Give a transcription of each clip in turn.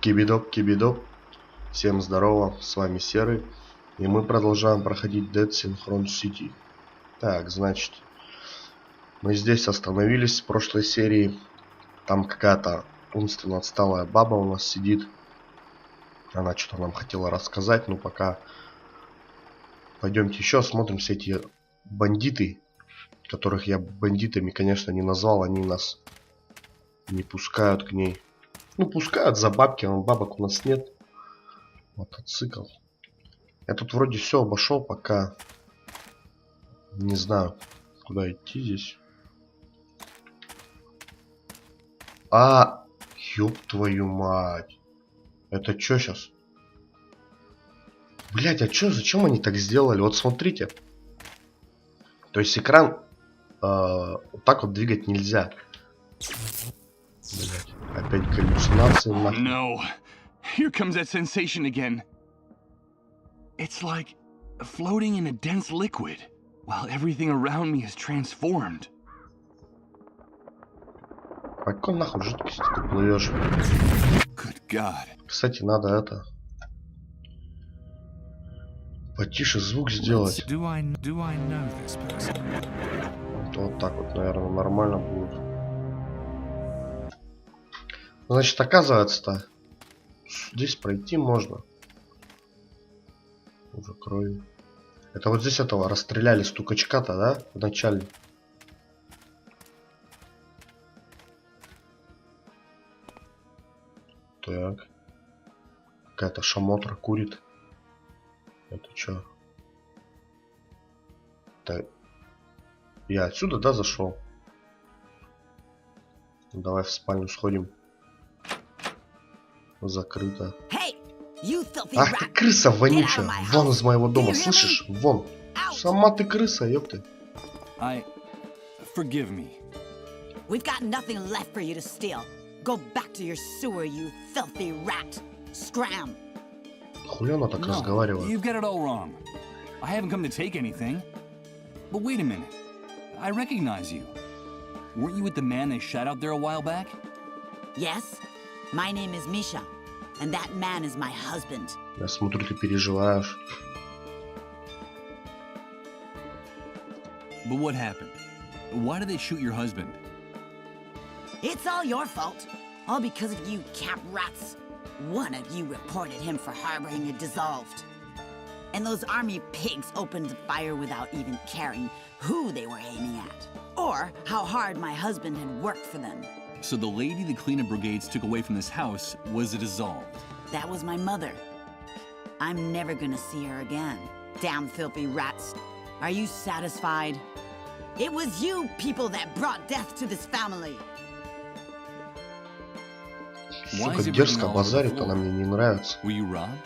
Кибидоп, кибидоп. Всем здорово, с вами Серый. И мы продолжаем проходить Synchronicity. Так, значит, мы здесь остановились в прошлой серии. Там какая-то умственно отсталая баба у нас сидит. Она что-то нам хотела рассказать, но пока... Пойдемте еще осмотрим все эти бандиты, которых я бандитами, конечно, не назвал. Они нас не пускают к ней. Ну, пускают за бабки, но бабок у нас нет. Мотоцикл. Я тут вроде все обошел, пока не знаю, куда идти здесь. Ёб твою мать. Это что сейчас? Блять, а чё, зачем они так сделали? Вот смотрите. То есть экран вот так вот двигать нельзя. Блять, опять галлюцинации. No. Here comes that sensation again. It's like floating in a dense liquid, while everything around me is transformed. По какой нахуй жидкости ты плывешь? Good God. Кстати, надо это... потише звук сделать. Вот так вот, наверное, нормально будет. Значит, оказывается-то, здесь пройти можно. Уже крови. Это вот здесь этого расстреляли стукачка-то, да? В начале. Так. Какая-то шамотра курит. Это чё? Так. Я отсюда, да, зашел? Давай в спальню сходим. Закрыто. Ах ты крыса вонючая! Вон из моего дома, слышишь? Вон! Сама ты крыса, ёпты. Forgive me. We've got nothing left for you to steal. Go back to your sewer, you filthy rat. Scram. Хули она так разговаривает? You've got it all wrong. I haven't come to take anything. But wait a minute. I recognize you. Weren't you with the man they shot out there a while back? Yes. My name is Misha. And that man is my husband. Я смотрю, ты переживаешь. But what happened? Why did they shoot your husband? It's all your fault. All because of you camp rats. One of you reported him for harboring a dissolved. And those army pigs opened fire without even caring who they were aiming at. Or how hard my husband had worked for them. So the lady the cleanup brigades took away from this house was a dissolved. That was my mother. I'm never gonna see her again. Damn filthy rats. Are you satisfied? It was you people that brought death to this family. Сука, дерзко базарит, она мне не нравится. Were you robbed?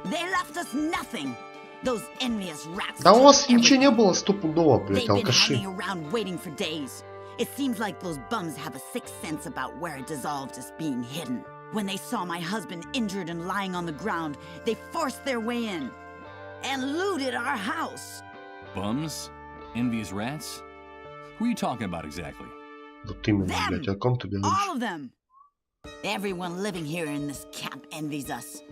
They left us nothing. Those envious rats. Да у вас ничего не было стопудово, блядь, алкаши. They've been hanging around waiting for days. It seems like those bums have a sixth sense about where a dissolved is being hidden. When they saw my husband injured and lying on the ground, they forced their way in and looted our house. Bums? Envious rats? Who are you talking about exactly? Вот именно, блядь, о ком ты говоришь? All of them. Everyone living here in this camp envies us.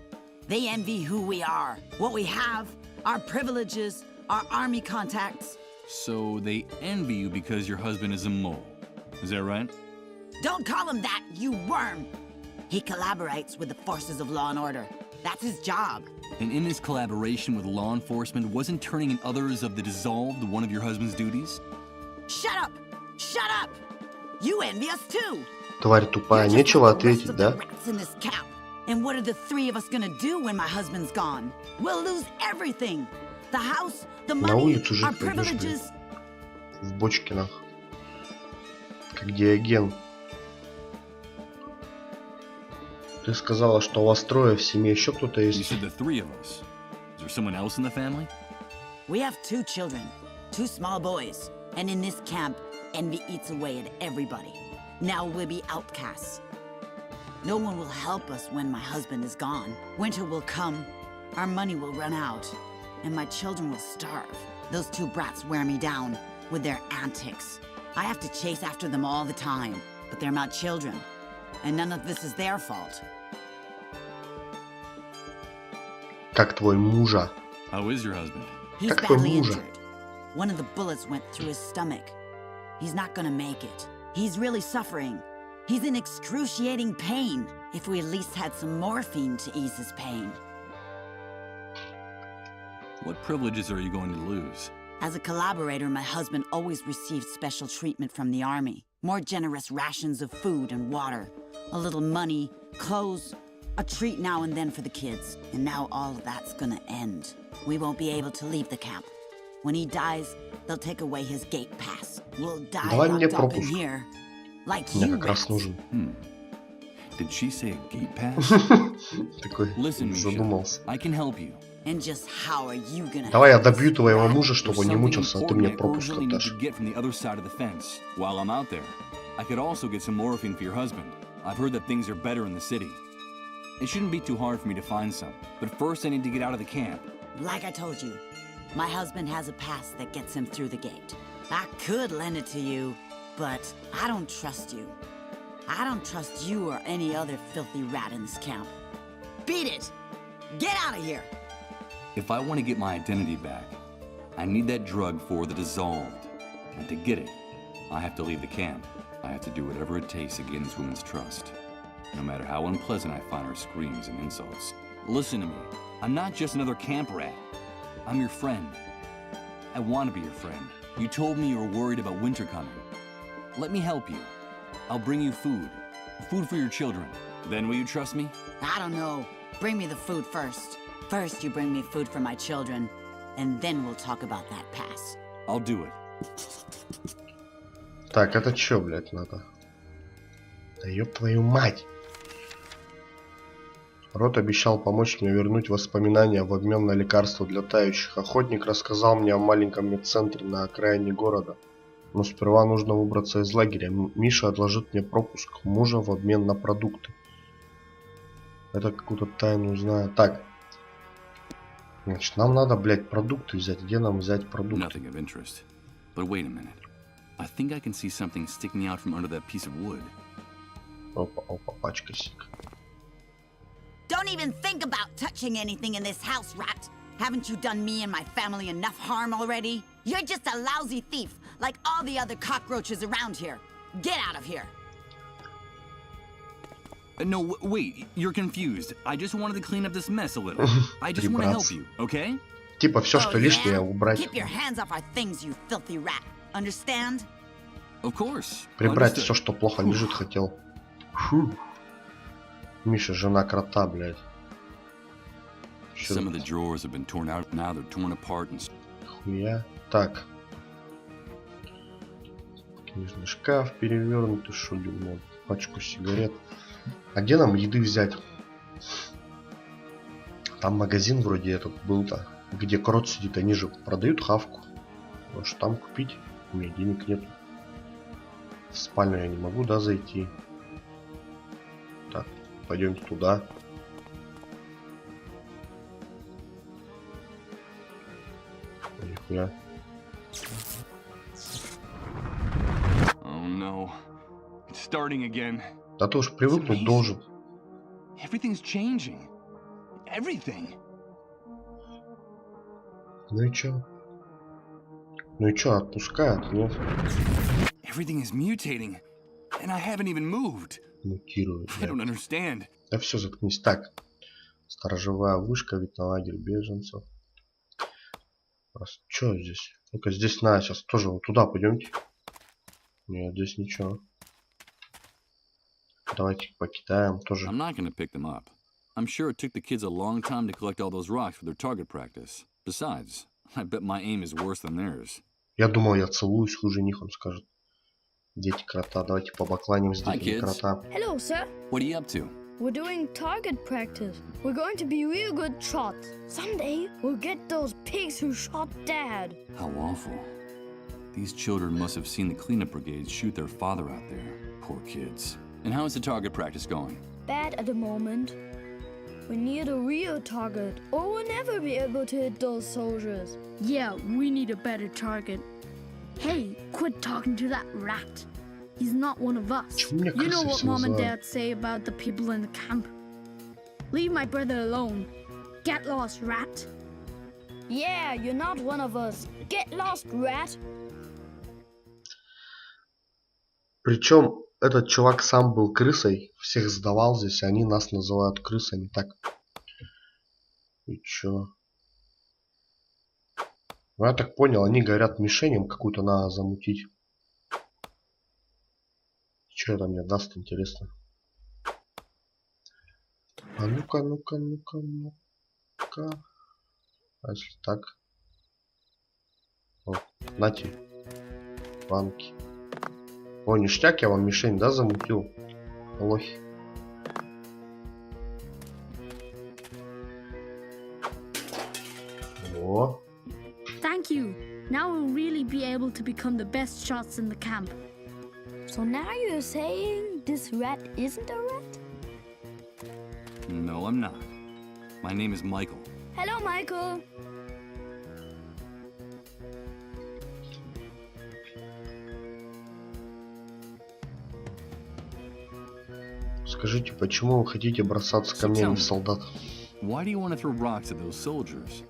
They envy who we are, what we have, our privileges, our army contacts. So they envy you because your husband is a mole. Is that right? Don't call him that, you worm! He collaborates with the forces of law and order. That's his job. And in this collaboration with law enforcement, wasn't turning in others of the dissolved one of your husband's duties? Shut up! Shut up! You envy us too! Тварь тупая, нечего ответить, да? And what are the three of us gonna do when my husband's gone? We'll lose everything. The house, the money, our privileges. В бочке, нахуй. Как Диоген. Ты сказала, что у вас трое в семье, еще кто-то есть? You said the three of us. Is there someone else in the family? We have two children, two small boys. And in this camp, envy eats away at everybody. Now we'll be outcasts. No one will help us when my husband is gone. Winter will come, our money will run out, and my children will starve. Those two brats wear me down with their antics. I have to chase after them all the time, but they're my children, and none of this is their fault. Как твой мужа? How is your husband? He's Как твой badly мужа? injured. One of the bullets went through his stomach. He's not gonna make it. He's really suffering. He's in excruciating pain. If we at least had some morphine to ease his pain. What privileges are you going to lose? As a collaborator, my husband always received special treatment from the army. More generous rations of food and water. A little money, clothes, a treat now and then for the kids. And now all of that's gonna end. We won't be able to leave the camp. When he dies, they'll take away his gate pass. We'll die Давай мне locked up in пропуск. here. Like Мне you как раз rats. нужен. Did she say a gate pass? Такой Listen, Misha, задумался. I can help you. And just how are you gonna Давай я help us, добью твоего rat? мужа, чтобы он не мучился, а ты мне пропуск urgently need отдашь. to get from the other side of the fence. While I'm out there, I could also get some morphine for your husband. I've heard that things are better in the city. It shouldn't be too hard for me to find some, but first I need to get out of the camp. Like I told you, my husband has a pass that gets him through the gate. I could lend it to you, but I don't trust you. I don't trust you or any other filthy rat in this camp. Beat it! Get out of here! If I want to get my identity back, I need that drug for the dissolved. And to get it, I have to leave the camp. I have to do whatever it takes to gain this woman's trust. No matter how unpleasant I find her screams and insults. Listen to me. I'm not just another camp rat. I'm your friend. I want to be your friend. You told me you were worried about winter coming. Let me help you. I'll bring you food. Food for your children. Then will you trust me? I don't know. Bring me the food first. First you bring me food for my children, and then we'll talk about that pass. I'll do it. Так, это чё, блядь, надо? Да ёб твою мать! Рот обещал помочь мне вернуть воспоминания в обмен на лекарства для тающих. Охотник рассказал мне о маленьком медцентре на окраине города. Но сперва нужно выбраться из лагеря. Миша отложит мне пропуск мужа в обмен на продукты. Это какую-то тайну знаю. Так. Значит, нам надо, блядь, продукты взять. Где нам взять продукты? Nothing of interest. But wait a minute. I think I can see something sticking out from under that piece of wood. Опа, опа, пачка сик. Don't even think about touching anything in this house, rat! Haven't you done me and my family enough harm already? You're just a lousy thief, like all the other cockroaches around here. Get out of here! No, wait, you're confused. I just wanted to clean up this mess a little. I just want to help you, okay? Типа все, что лишнее, убрать. Keep your hands off our things, you filthy rat. Understand? Of course. Прибрать Understood. все, что плохо лежит, хотел. Фу. Миша, жена крота, блядь. Some of the drawers have been torn out, now they're torn apart and... Хуя. Так. Книжный шкаф перевернутый, шулю, пачку сигарет. А где нам еды взять? Там магазин вроде этот был-то, где крот сидит, они же продают хавку. Может там купить? У меня денег нет. В спальню я не могу, да, зайти. Так, пойдем туда. Нихуя. Oh no. It's starting again. Да ты уж привыкнуть должен. Everything's changing. Everything. Ну и чё? Ну и чё, отпускают, нет? Everything is mutating. And I haven't even moved. Мутируют. I don't understand. Да все, заткнись. Так. Сторожевая вышка, вид на лагерь беженцев. Что здесь? Ну-ка, здесь надо сейчас тоже вот туда пойдемте. Нет, здесь ничего. Давайте покидаем тоже. I'm not going to pick them up. I'm sure it took the kids a long time to collect all those rocks for their target practice. Besides, I bet my aim is worse than theirs. Я думал, я целуюсь, хуже них, он скажет. Дети крота, давайте побакланим с детьми крота. Hello, sir. What are you up to? We're doing target practice. We're going to be real good shots. Someday, we'll get those pigs who shot Dad. How awful. These children must have seen the cleanup brigades shoot their father out there. Poor kids. And how is the target practice going? Bad at the moment. We need a real target, or we'll never be able to hit those soldiers. Yeah, we need a better target. Hey, quit talking to that rat. He's not one of us. Почему меня You know крысой what все mom and называют? dad say about the people in the camp. Leave my brother alone. Get lost, rat. Yeah, you're not one of us. Get lost, rat. Причем этот чувак сам был крысой, всех сдавал здесь, они нас называют крысами, так. И чё? Ну, я так понял, они говорят, мишеням какую-то надо замутить. Что это мне даст, интересно? А ну-ка, ну-ка, ну-ка, ну-ка. А если так? Вот, нате. Банки. О, ништяк, я вам мишень, да, замутил? Лохи. О. Thank you. Now we'll really be able to become the best shots in the camp. So now you're saying this rat isn't a rat? No, I'm not. My name is Michael. Hello, Michael. Скажите, почему вы хотите бросаться камнями в солдат? Why do you want to throw rocks at those soldiers?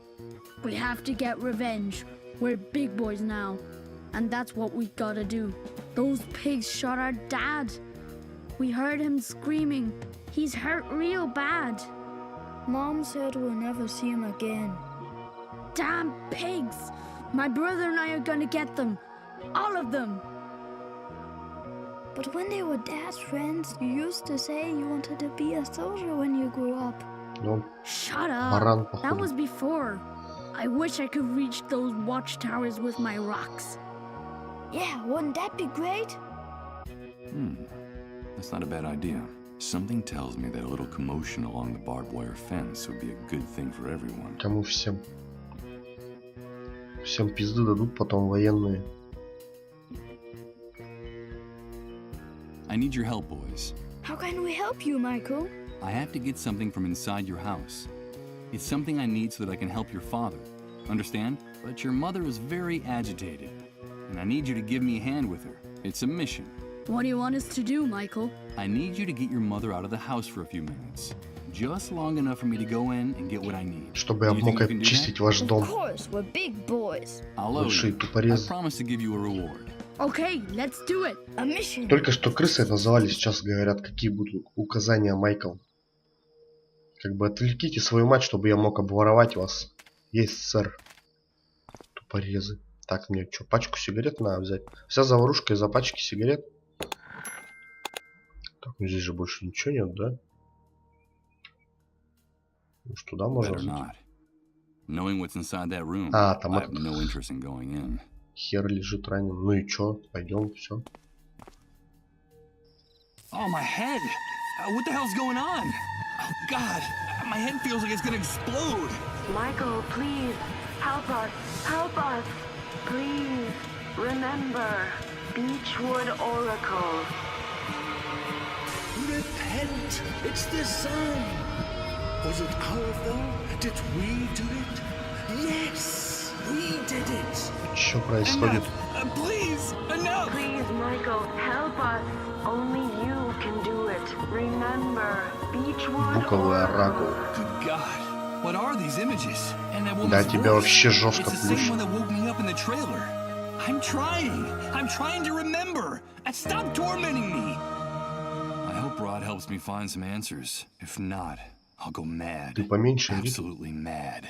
We have to get revenge. We're big boys now. And that's what we gotta do. Those pigs shot our dad. We heard him screaming. He's hurt real bad. Mom said we'll never see him again. Damn pigs! My brother and I are gonna get them. All of them. But when they were Dad's friends, you used to say you wanted to be a soldier when you grew up. Ну, Shut баран, up. That походу. was before. I wish I could reach those watchtowers with my rocks. Yeah, wouldn't that be great? That's not a bad idea. Something tells me that a little commotion along the barbed wire fence would be a good thing for everyone. Кому всем? Всем пизды дадут потом военные. I need your help, boys. How can we help you, Michael? I have to get something from inside your house. It's something I need so that I can help your father. Understand? But your mother is very agitated, and I need you to give me a hand with her. It's a mission. What do you want us to do, Michael? I need you to get your mother out of the house for a few minutes. Just long enough for me to go in and get what I need. Чтобы я Do you мог think you can do очистить ваш Of дом. course, we're big boys. I'll owe Большие you. I тупорезы. promise to give you a reward. Okay, let's do it. A mission. Только что крысы называли, сейчас говорят, какие будут указания, Майкл. Как бы отвлеките свою мать, чтобы я мог обворовать вас. Есть, сэр. Тупорезы. Так, мне что, пачку сигарет надо взять? Вся заварушка из-за пачки сигарет. Так, ну здесь же больше ничего нет, да? Может, туда можно Better зайти? not. Knowing what's inside that room, А, там I have no interest in going in. хер лежит ранен. Ну и чё? Пойдем, все. Oh, my head! What the hell's going on? Oh, God! My head feels like it's gonna explode! Michael, please, help us, help us. Please, remember, Beechwood Oracle. Repent! It's the sun! Was it our fault? Did we do it? Yes! We did it! Что происходит? Please! Enough! Please, Michael, help us. Only you can do it. Remember, Beechwood Буковый оракул. Good God! What are these images? And that Да, woman's тебя voice. вообще жестко It's the same плющит. one that woke me up in the trailer. I'm trying to remember. And stop tormenting me. I hope Rod helps me find some answers. If not, I'll go mad. Ты поменьше, Рит. Absolutely mad.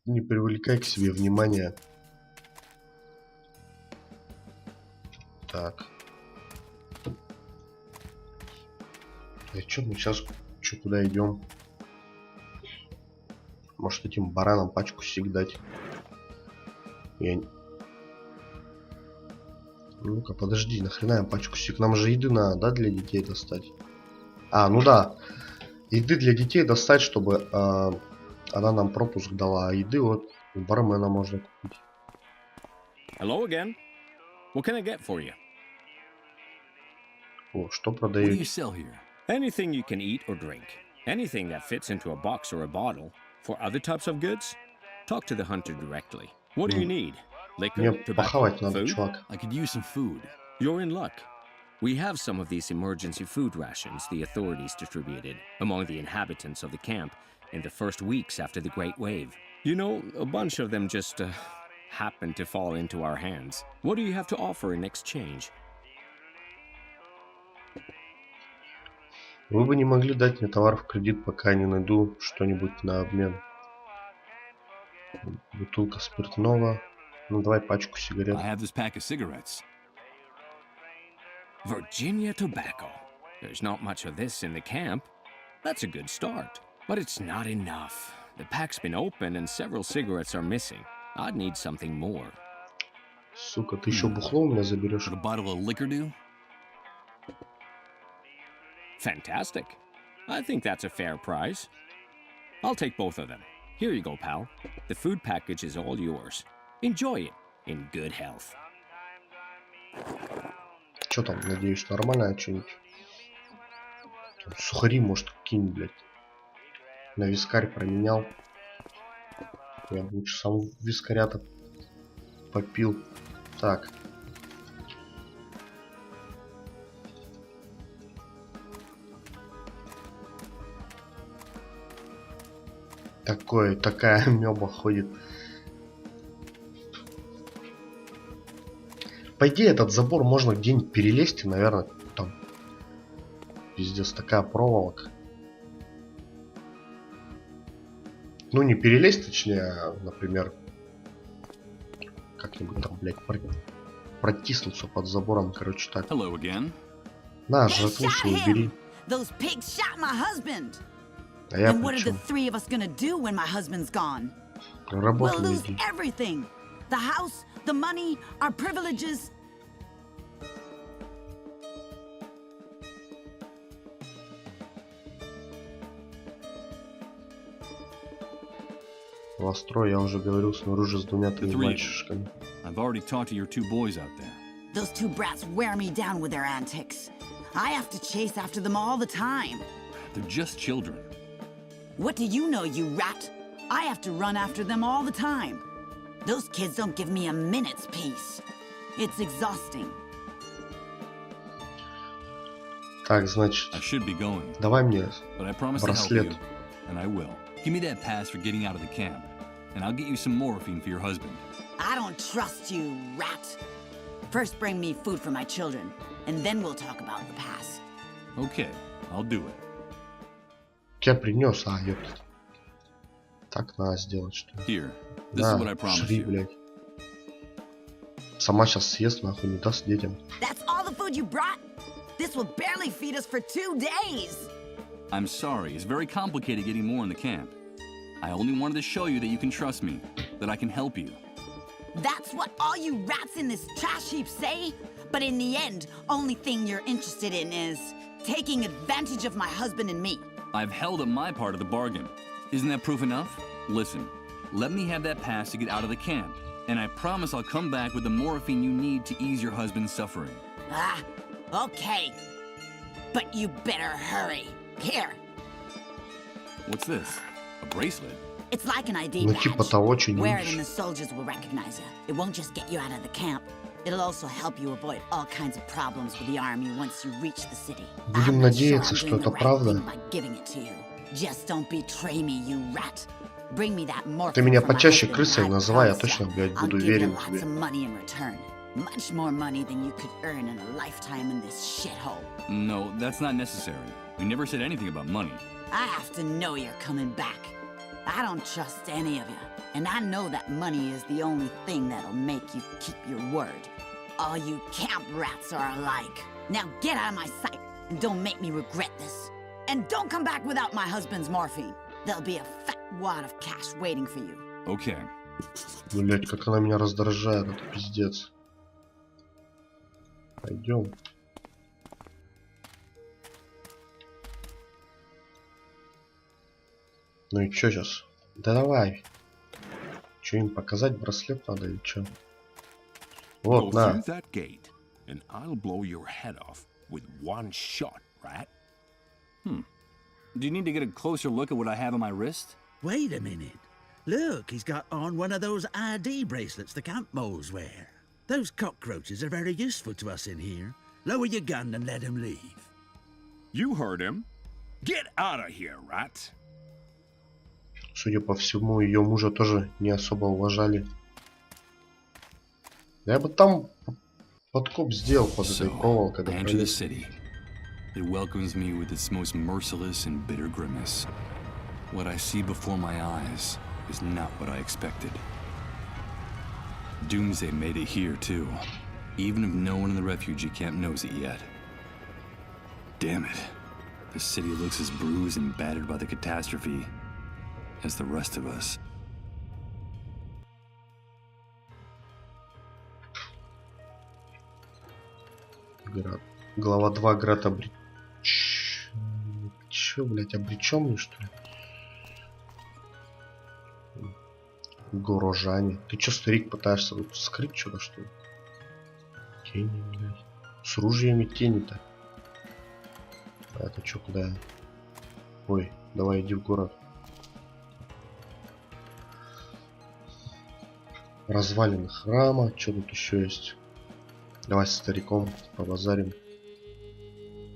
Не привлекай к себе внимания. Так. А чё мы сейчас куда идем? Может, этим баранам пачку сиг дать? Ну-ка, подожди, нахрена им пачку сиг? Нам же еды надо, да, для детей достать? А, ну да. Еды для детей достать, чтобы она нам пропуск дала. А еды вот у бармена можно купить. Hello again. What can I get for you? О, что What do you продаете? sell here? Anything you can eat or drink. Anything that fits into a box or a bottle. For other types of goods, talk to the hunter directly. What do you need? Liquor, Мне tobacco, похавать надо, food? чувак. I could use some food. You're in luck. We have some of these emergency food rations the authorities distributed among the inhabitants of the camp, in the first weeks after the Great Wave. You know, a bunch of them just happened to fall into our hands. What do you have to offer in exchange? Вы бы не могли дать мне товар в кредит, пока я не найду что-нибудь на обмен. Бутылка спиртного. Ну, давай пачку сигарет. I have this pack of cigarettes. Virginia tobacco. There's not much of this in the camp. That's a good start. But it's not enough. The pack's been opened and several cigarettes are missing. I'd need something more. Сука, ты еще бухло у меня заберешь? Would a bottle of liquor do? Fantastic. I think that's a fair price. I'll take both of them. Here you go, pal. The food package is all yours. Enjoy it in good health. Что там, надеюсь, нормальное что-нибудь? Сухари, может, какие-нибудь, блядь. На вискарь променял. Я бы лучше сам вискаря-то попил. Так. Такая мёба ходит. По идее, этот забор можно где-нибудь перелезть, и, наверное, там пиздец, такая проволока. Ну, не перелезть, точнее, а, например, как-нибудь там, блядь, протиснуться под забором, короче, так. Hello again. На, They жратву shot свою him! бери. Those pigs shot my husband! А я And what are при the чём? three of us gonna do when my husband's gone? We'll Работу lose иди. everything. The house, the money, our privileges. Вас трое, я уже говорил, снаружи с двумя-тремя The three of you. мальчишками. I've already talked to your two boys out there. Those two brats wear me down with their antics. I have to chase after them all the time. They're just children. What do you know, you rat? I have to run after them all the time. Those kids don't give me a minute's peace. It's exhausting. Так, значит, I should be going, давай мне but I promise to help браслет. you, and I will. Give me that pass for getting out of the camp, and I'll get you some morphine for your husband. I don't trust you, rat. First bring me food for my children, and then we'll talk about the pass. Okay, I'll do it. Я принес, ёпта. Так надо сделать, что ли? Here, this is what I На, promised жри, you. блядь. Сама сейчас съест, нахуй, не даст детям. That's all the food you brought? This will barely feed us for 2 days. I'm sorry, it's very complicated getting more in the camp. I only wanted to show you that you can trust me, that I can help you. That's what all you rats in this trash heap say? But in the end, only thing you're interested in is taking advantage of my husband and me. I've held up my part of the bargain. Isn't that proof enough? Listen, let me have that pass to get out of the camp, and I promise I'll come back with the morphine you need to ease your husband's suffering. Ah, okay. But you better hurry. Here, What's this? A bracelet? it's like an ID Ну, badge. типа того, что не Wear it and the видишь. soldiers will recognize you. It won't just get you out of the camp. It'll also help you avoid all kinds of problems with the army once you reach the city. Будем I'm not надеяться, sure I'm что doing это the right правда. thing by giving it to you. Just don't betray me, you rat. Bring me that morphine Ты меня for my почаще husband, крысой and I называй, я promise точно, ya, блядь, I'll буду give you верен lots тебе. of money in return. Much more money than you could earn in a lifetime in this shithole. No, that's not necessary. We never said anything about money. I have to know you're coming back. I don't trust any of you. And I know that money is the only thing that'll make you keep your word. All you camp rats are alike. Now get out of my sight and don't make me regret this. And don't come back without my husband's morphine. There'll be a fat wad of cash waiting for you. Okay. Блять, как она меня раздражает, это пиздец. Пойдем. Ну и чё сейчас? Да давай. Чё им показать? Браслет надо или чё? Вот, Go на. through that gate, and I'll blow your head off with one shot, rat. Do you need to get a closer look at what I have on my wrist? Wait a minute. Look, he's got on one of those ID bracelets the camp moles wear. Those cockroaches are very useful to us in here. Lower your gun and let him leave. You heard him. Get out of here, rat. Судя по всему, ее мужа тоже не особо уважали. Я бы там подкоп сделал под этой проволокой. I enter the city. It welcomes me with its most merciless and bitter grimace. What I see before my eyes is not what I expected. Doomsday made it here, too. Even if no one in the refugee camp knows it yet. Damn it. The city looks as bruised and battered by the catastrophe as the rest of us. Глава 2. Град Чё, блядь, обречённый, что ли? Горожане. Ты чё, старик, пытаешься тут скрыть что-то, что ли? Тени, блядь. С ружьями тени-то. А это чё, куда? Ой, давай иди в город. Развалины храма. Что тут еще есть? Давай с стариком побазарим.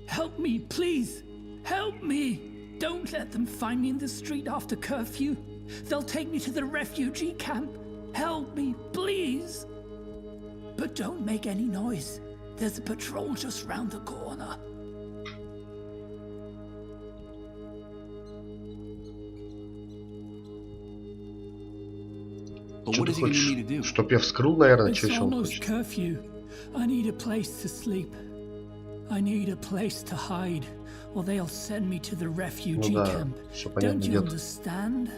Help me, please. Help me. Don't let them find me in the street after curfew. They'll take me to the refugee camp. Help me, please. But don't make any noise. There's a patrol just round the corner. But what is he going to need to do? Чтоб я вскрыл, наверное, It's что он almost хочет. curfew. I need a place to sleep. I need a place to hide, or they'll send me to the refugee Ну да, camp. всё Don't понятно, you дед. understand?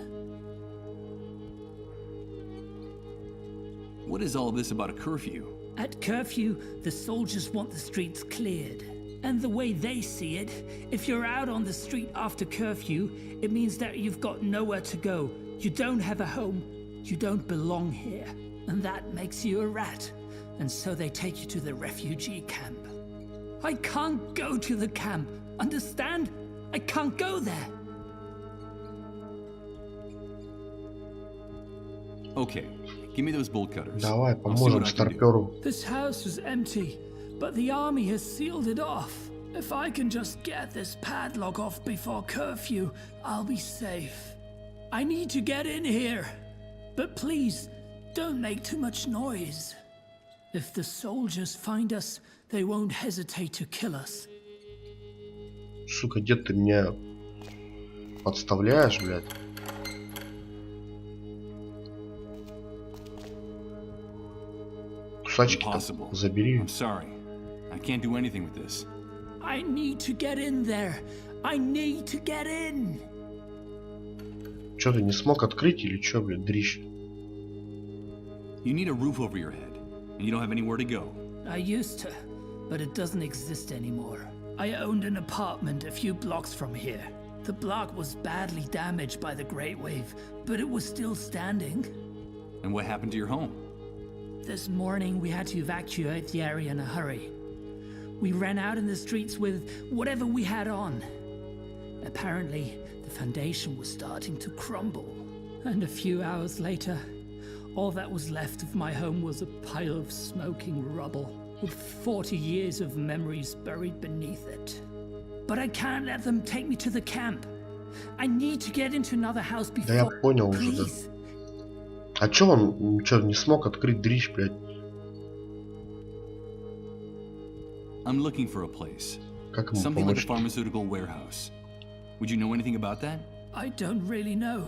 What is all this about a curfew? At curfew, the soldiers want the streets cleared. And the way they see it, if you're out on the street after curfew, it means that you've got nowhere to go. You don't have a home. You don't belong here. And that makes you a rat. And so they take you to the refugee camp. I can't go to the camp. Understand? I can't go there. Okay, give me those bolt cutters. Давай, I'll see поможем what I can do. старперу. This house is empty, but the army has sealed it off. If I can just get this padlock off before curfew, I'll be safe. I need to get in here. But please, don't make too much noise. If the soldiers find us, they won't hesitate to kill us. Сука, дед, ты меня подставляешь, блядь. Кусачки-то Impossible. забери. I'm sorry. I can't do anything with this. I need to get in there. I need to get in. Чё, ты не смог открыть или чё, блядь, дрищ? You need a roof over your head, and you don't have anywhere to go. I used to, but it doesn't exist anymore. I owned an apartment a few blocks from here. The block was badly damaged by the Great Wave, but it was still standing. And what happened to your home? This morning we had to evacuate the area in a hurry. We ran out in the streets with whatever we had on. Apparently, the foundation was starting to crumble. And a few hours later, all that was left of my home was a pile of smoking rubble, with 40 years of memories buried beneath it. But I can't let them take me to the camp. I need to get into another house before... Да я понял уже, да. Please. А чё он, чё, не смог открыть дрищ, блядь? I'm looking for a place. Как ему Something like a помочь? pharmaceutical warehouse. Would you know anything about that? I don't really know.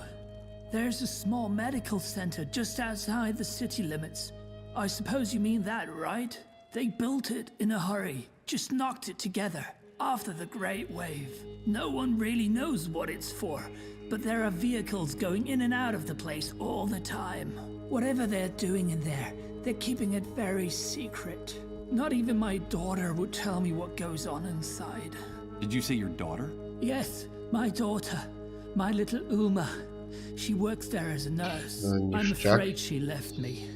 There's a small medical center just outside the city limits. I suppose you mean that, right? They built it in a hurry, just knocked it together after the Great Wave. No one really knows what it's for, but there are vehicles going in and out of the place all the time. Whatever they're doing in there, they're keeping it very secret. Not even my daughter would tell me what goes on inside. Did you say your daughter? Yes, my daughter, my little Uma. She works there as a nurse. I'm ништяк. afraid she left me.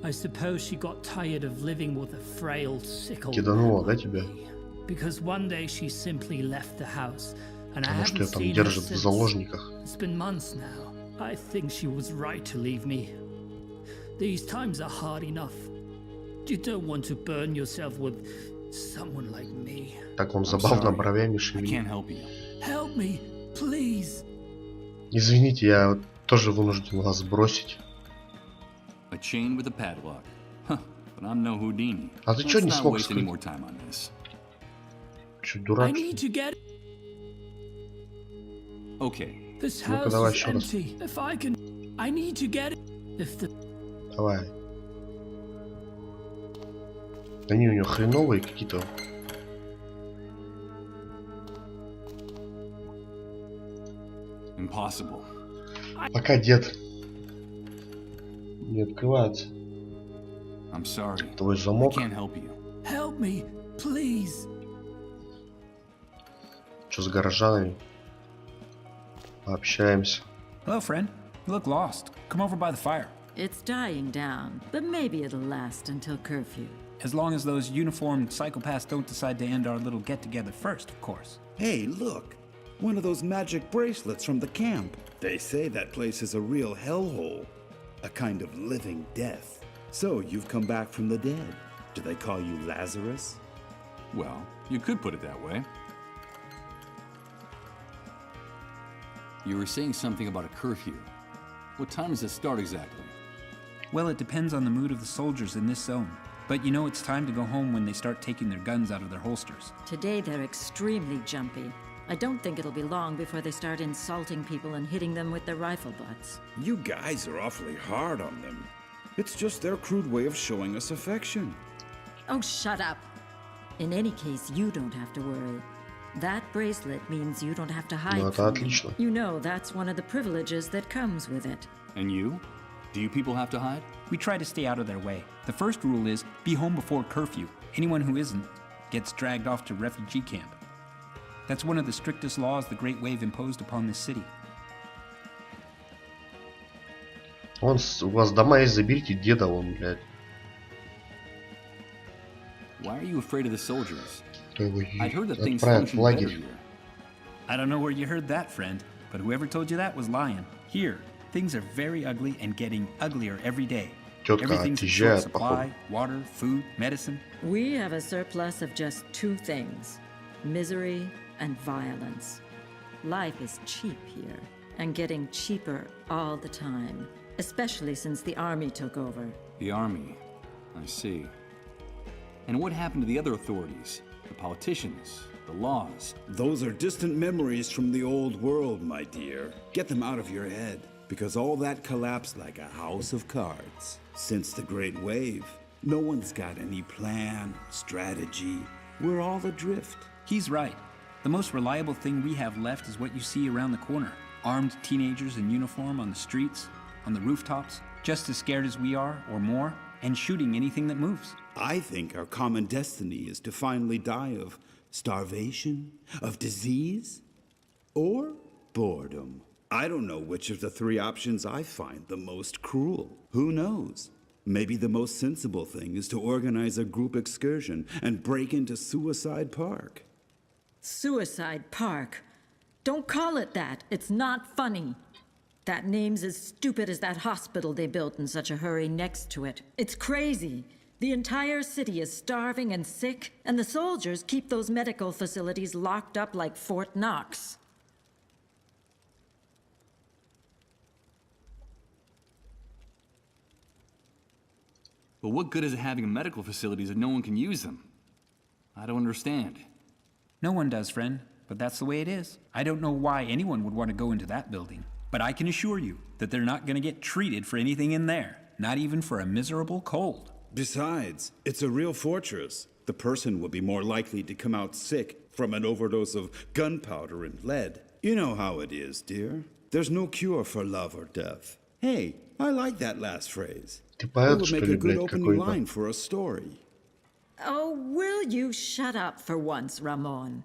I suppose she got tired of living with a frail, sick old Киданула, да, man тебя? like me. Because one day she simply left the house, and I Потому что haven't ее там seen her держат в since. заложниках. It's been months now. I think she was right to leave me. These times are hard enough. You don't want to burn yourself with someone like me. Так он I'm забавно sorry. бровями I шевелит. can't help you. Help me, please. Извините, я тоже вынужден вас бросить. A chain with a padlock. Huh, but I'm no Houdini. А ты чё Let's не not смог waste any сказать? more time on this. Чё, I дурак, что need ли? to get. Okay, This Ну-ка, house давай is еще раз. empty. If I can. I need to get it. If the. Давай. Они у него хреновые какие-то. impossible. Пока, дед. Не открывается. I'm sorry. Твой I замок. can't help you. Help me, please. Что с горожанами? Пообщаемся. Hello, friend. You look lost. Come over by the fire. It's dying down, but maybe it'll last until curfew. As long as those uniformed psychopaths don't decide to end our little get-together first, of course. Hey, look! One of those magic bracelets from the camp. They say that place is a real hellhole. A kind of living death. So, you've come back from the dead. Do they call you Lazarus? Well, you could put it that way. You were saying something about a curfew. What time does it start exactly? Well, it depends on the mood of the soldiers in this zone. But you know it's time to go home when they start taking their guns out of their holsters. Today they're extremely jumpy. I don't think it'll be long before they start insulting people and hitting them with their rifle butts. You guys are awfully hard on them. It's just their crude way of showing us affection. Oh, shut up! In any case, you don't have to worry. That bracelet means you don't have to hide Ну, это from me. отлично. You know that's one of the privileges that comes with it. And you? Do you people have to hide? We try to stay out of their way. The first rule is be home before curfew. Anyone who isn't gets dragged off to refugee camp. That's one of the strictest laws the Great Wave imposed upon this city. У вас дома есть, заберите деда, он, блядь. Why are you afraid of the soldiers? Его I'd heard that things отправят в function better лагерь. here. I don't know where you heard that, friend, but whoever told you that was lying. Here, things are very ugly and getting uglier every day. Тетка Everything's in short отъезжает, supply, походу. water, food, medicine. We have a surplus of just two things: misery and violence. Life is cheap here, and getting cheaper all the time, especially since the army took over. The army. I see. And what happened to the other authorities? The politicians? The laws? Those are distant memories from the old world, my dear. Get them out of your head, because all that collapsed like a house of cards. Since the Great Wave, no one's got any plan, strategy. We're all adrift. He's right. The most reliable thing we have left is what you see around the corner. Armed teenagers in uniform on the streets, on the rooftops, just as scared as we are, or more, and shooting anything that moves. I think our common destiny is to finally die of starvation, of disease, or boredom. I don't know which of the three options I find the most cruel. Who knows? Maybe the most sensible thing is to organize a group excursion and break into Suicide Park. Suicide Park. Don't call it that. It's not funny. That name's as stupid as that hospital they built in such a hurry next to it. It's crazy. The entire city is starving and sick, and the soldiers keep those medical facilities locked up like Fort Knox. But what good is it having medical facilities if no one can use them? I don't understand. No one does, friend, but that's the way it is. I don't know why anyone would want to go into that building, but I can assure you that they're not going to get treated for anything in there, not even for a miserable cold. Besides, it's a real fortress. The person would be more likely to come out sick from an overdose of gunpowder and lead. You know how it is, dear. There's no cure for love or death. Hey, I like that last phrase. Ты It поэт, would что make ли, a good блядь, opening какой-то? line for a story. Oh, will you shut up for once, Ramon?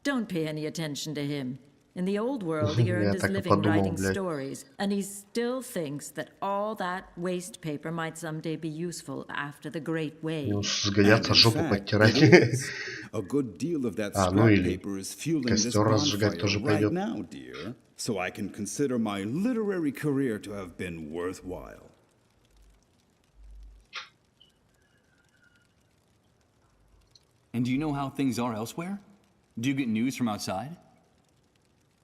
Don't pay any attention to him. In the old world, he earned Я his так и living подумал, writing блядь. stories, and he still thinks that all that waste paper might someday be useful after the Great Wave. Ну, сгодятся And in жопу fact, подтирать. it is. A good deal of that А, ну scrap или paper is fueling this костер разжигать bonfire тоже right пойдет. now, dear. So I can consider my literary career to have been worthwhile. And do you know how things are elsewhere? Do you get news from outside?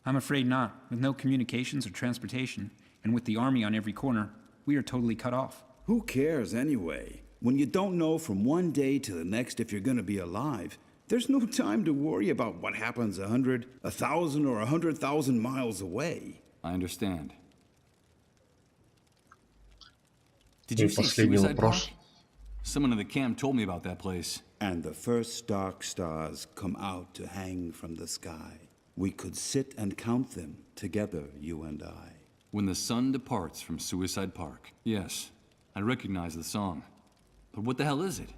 I'm afraid not. With no communications or transportation, and with the army on every corner, we are totally cut off. Who cares anyway? When you don't know from one day to the next if you're gonna be alive, there's no time to worry about what happens 100, 1,000, or 100,000 miles away. I understand. Did you И see последний Suicide Park? вопрос. Someone in the camp told me about that place. And the first dark stars come out to hang from the sky. We could sit and count them together, you and I. When the sun departs from Suicide Park. Yes, I recognize the song. But what the hell is it?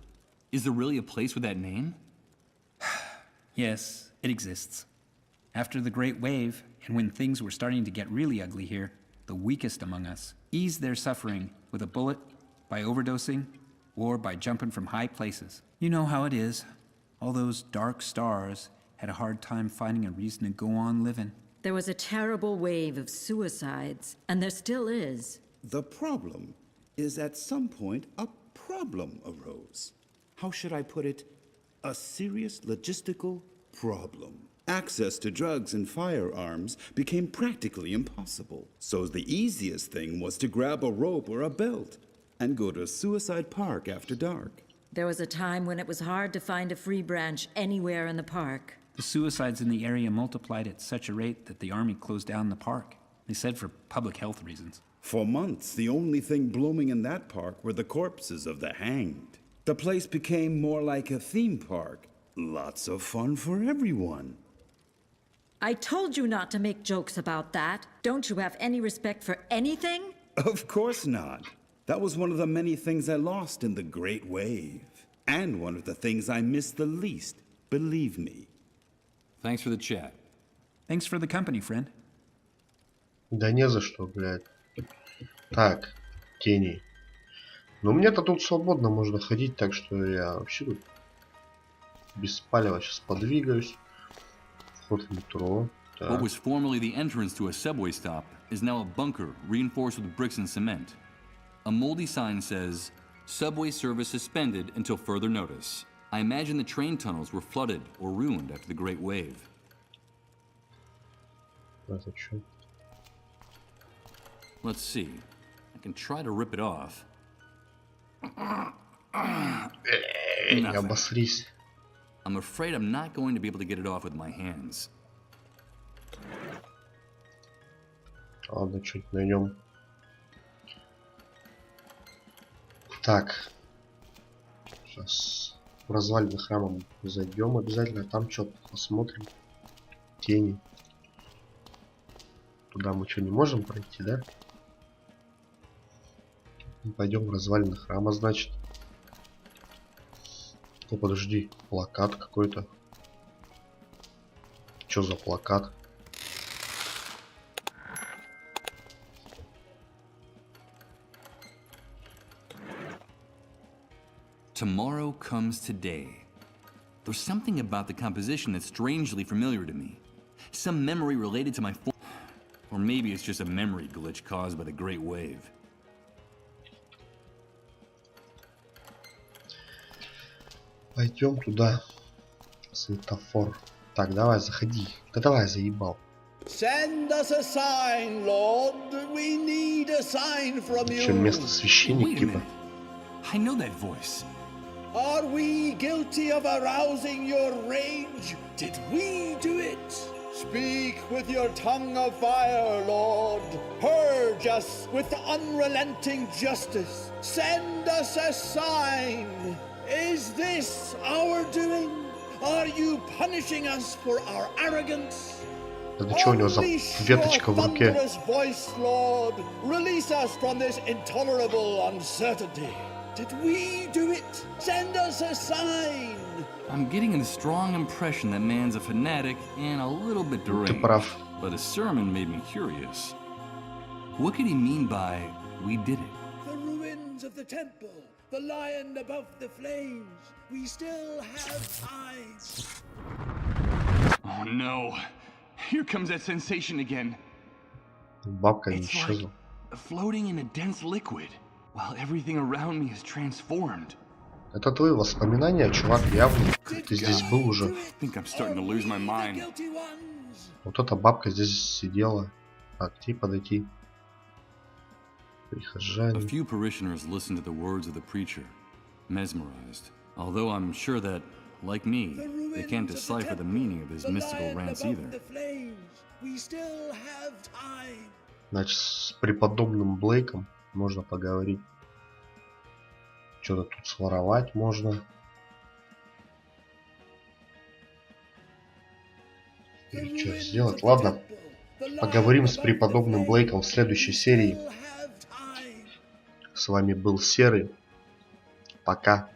Is there really a place with that name? Yes, it exists. After the Great Wave, and when things were starting to get really ugly here, the weakest among us eased their suffering with a bullet, by overdosing, or by jumping from high places. You know how it is. All those dark stars had a hard time finding a reason to go on living. There was a terrible wave of suicides, and there still is. The problem is at some point a problem arose. How should I put it? A serious logistical problem. Access to drugs and firearms became practically impossible. So the easiest thing was to grab a rope or a belt and go to Suicide Park after dark. There was a time when it was hard to find a free branch anywhere in the park. The suicides in the area multiplied at such a rate that the army closed down the park. They said for public health reasons. For months, the only thing blooming in that park were the corpses of the hanged. The place became more like a theme park. Lots of fun for everyone. I told you not to make jokes about that. Don't you have any respect for anything? Of course not. That was one of the many things I lost in the Great Wave. And one of the things I missed the least, believe me. Thanks for the chat. Thanks for the company, friend. Да не за что, блядь. Так, тени. Ну мне-то тут свободно можно ходить, так что я вообще тут без палева сейчас подвигаюсь. Вход в метро. Так. What was formerly the entrance to a subway stop is now a bunker reinforced with bricks and cement. A moldy sign says, "Subway service suspended until further notice." I imagine the train tunnels were flooded or ruined after the Great Wave. Это чё? Let's see. I can try to rip it off. Эй, обосрись. I'm afraid I'm not going to be able to get it off with my hands. Ладно, что-нибудь найдем. Так. Сейчас в развалины храма зайдем обязательно. Там что-то посмотрим. Тени. Туда мы что, не можем пройти, да? Пойдем в развалины храма, значит. О, подожди, плакат какой-то. Что за плакат? Tomorrow comes today. There's something about the composition that's strangely familiar to me. Some memory related to my or maybe it's just a memory glitch caused by the Great Wave. Пойдем туда. Светофор. Так, давай, заходи. Да давай, заебал. Send us a sign, Lord. We need a sign from you. Чем место священник, типа. I know that voice. Are we guilty of arousing your rage? Did we do it? Speak with your tongue of fire, Lord. Purge us with unrelenting justice. Send us a sign. Is this our doing? Are you punishing us for our arrogance? Это что у него за веточка в руке? Voice, Lord. Release us from this intolerable uncertainty. Did we do it? Send us a sign. I'm getting a strong impression that man's a fanatic and a little bit deranged. But his sermon made me curious. What could he mean by, "We did it"? The ruins of the temple, the lion above the flames. We still have eyes. Oh no. Here comes that sensation again. Бабка It's исчезла. like floating in a dense liquid, while everything around me is transformed. Это твои воспоминания, чувак, явно. Ты здесь был уже. I think I'm starting to lose my mind. Вот эта бабка здесь сидела. Так, к ней подойти. A Прихожане. few parishioners listened to the words of the preacher, mesmerized. Although I'm sure that, like me, they can't decipher the meaning of his mystical rants either. Значит, с преподобным Блейком можно поговорить. Что-то тут своровать можно. Или что сделать? Ладно. Поговорим с преподобным Блейком в следующей серии. С вами был Серый. Пока.